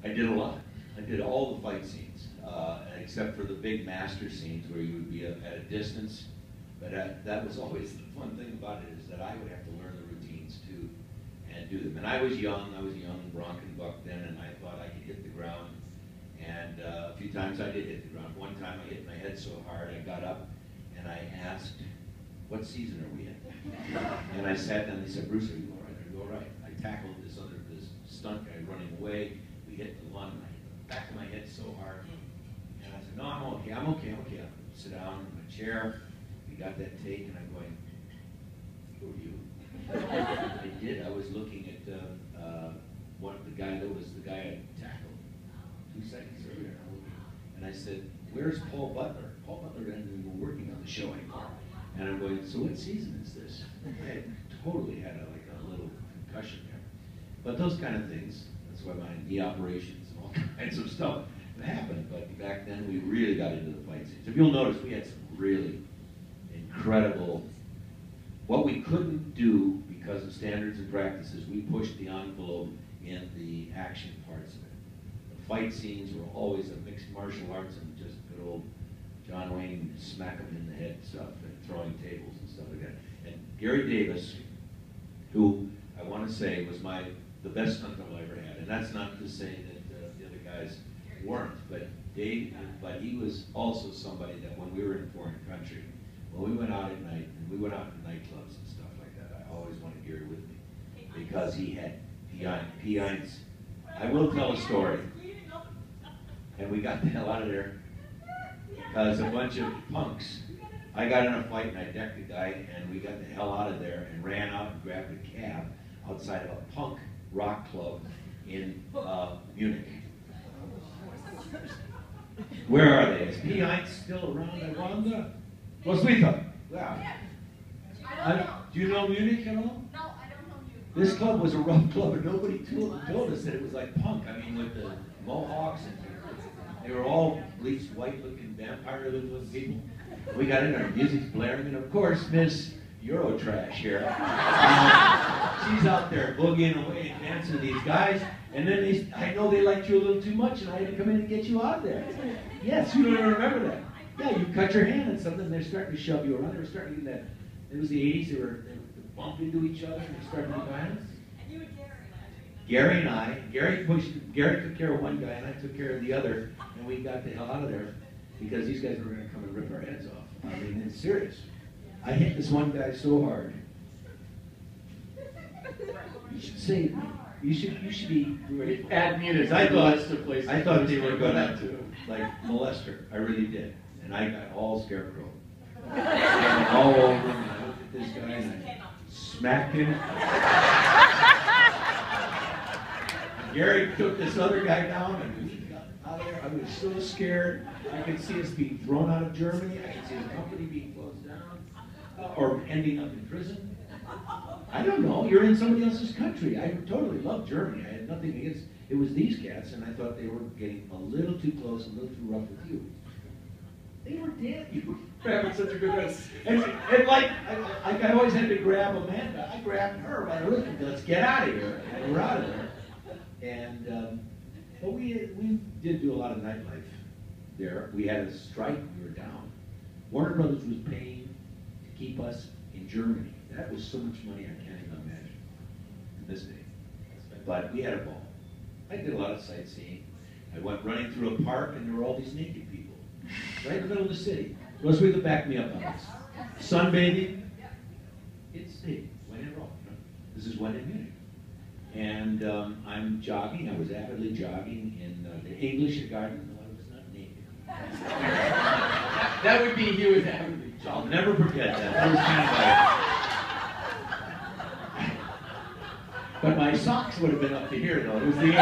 I did a lot. I did all the fight scenes, except for the big master scenes where you would be at a distance. But that was always the fun thing about it, is that I would have to learn the routines too and do them. And I was young, Bronco buck then, and I thought I could hit the ground. And a few times I did hit the ground. One time I hit my head so hard I got up and I asked, "What season are we in?" And I sat down and they said, "Bruce, are you all right? Are you all right?" I tackled this stunt guy running away. We hit the lawn and I hit the back of my head so hard. And I said, "No, I'm okay, I'm okay, I'm okay." I sit down in my chair. We got that take and I'm going, "Who are you?" I did. I was looking at the guy I tackled 2 seconds earlier. And I said, "Where's Paul Butler?" Paul Butler hadn't even been working on the show anymore. And I'm going, "So what season is this?" I had totally had a little concussion there. But those kind of things, that's why my knee operations and all kinds of stuff happened. But back then we really got into the fight scenes. If you'll notice, we had some really incredible, what we couldn't do because of standards and practices, we pushed the envelope in the action parts of it. The fight scenes were always a mixed martial arts and just good old John Wayne smack them in the head stuff and throwing tables and stuff like that. And Gary Davis, who I want to say was the best stunt double I ever had, and that's not to say that the other guys weren't, but he was also somebody that when we were in a foreign country, when we went out at night, and we went out to nightclubs and stuff like that, I always wanted Gary with me, because he had PIs. I will tell a story, and we got the hell out of there, because a bunch of punks, I got in a fight and I decked a guy, and we got the hell out of there and ran out and grabbed a cab outside of a punk rock club in Munich. Where are they? Is PI still around? I wonder. Roswitha. Yeah. Do you know Munich at all? No, I don't know Munich. This club was a rough club, and nobody told us that it was like punk. I mean, with the mohawks, and they were all bleached, white-looking, vampire-looking people. We got in there, music's blaring, and of course, Miss Eurotrash here. She's out there boogieing away and dancing to these guys, and then I know they liked you a little too much, and I had to come in and get you out of there. Yes, you don't even remember that. Yeah, you cut your hand on something, and they're starting to shove you around. They were starting to do that. It was the 80s, they would bump into each other, and they started to do violence. And you and Gary. Gary took care of one guy, and I took care of the other, and we got the hell out of there, because these guys were going to come and rip our heads off. I mean, it's serious. I hit this one guy so hard. You should say, you should be grateful. Add me to I thought they were going to like molest her. I really did. And I got all Scarecrow. And all over him, and I looked at this guy and I smacked him. Gary took this other guy down and we got out of there. I was so scared. I could see us being thrown out of Germany. I could see the company being closed down or ending up in prison. I don't know. You're in somebody else's country. I totally loved Germany. I had nothing against. It was these cats, and I thought they were getting a little too close, a little too rough with you. They were dead. You were having such a good run. And like I always had to grab Amanda. I grabbed her by the wrist. Let's get out of here. And we're out of there. And but we did do a lot of nightlife there. We had a strike. We were down. Warner Brothers was paying to keep us in Germany. That was so much money I can't even imagine in this day. But we had a ball. I did a lot of sightseeing. I went running through a park, and there were all these naked people right in the middle of the city. Roswitha backed me up on this. Sunbathing. It's when in Rome. This is when in Munich. And I'm jogging. I was avidly jogging in the English garden. No, I was not naked. That would be you with avidly jogging. I'll never forget that. That was kind of like. But my socks would have been up to here, though. It was the 80s.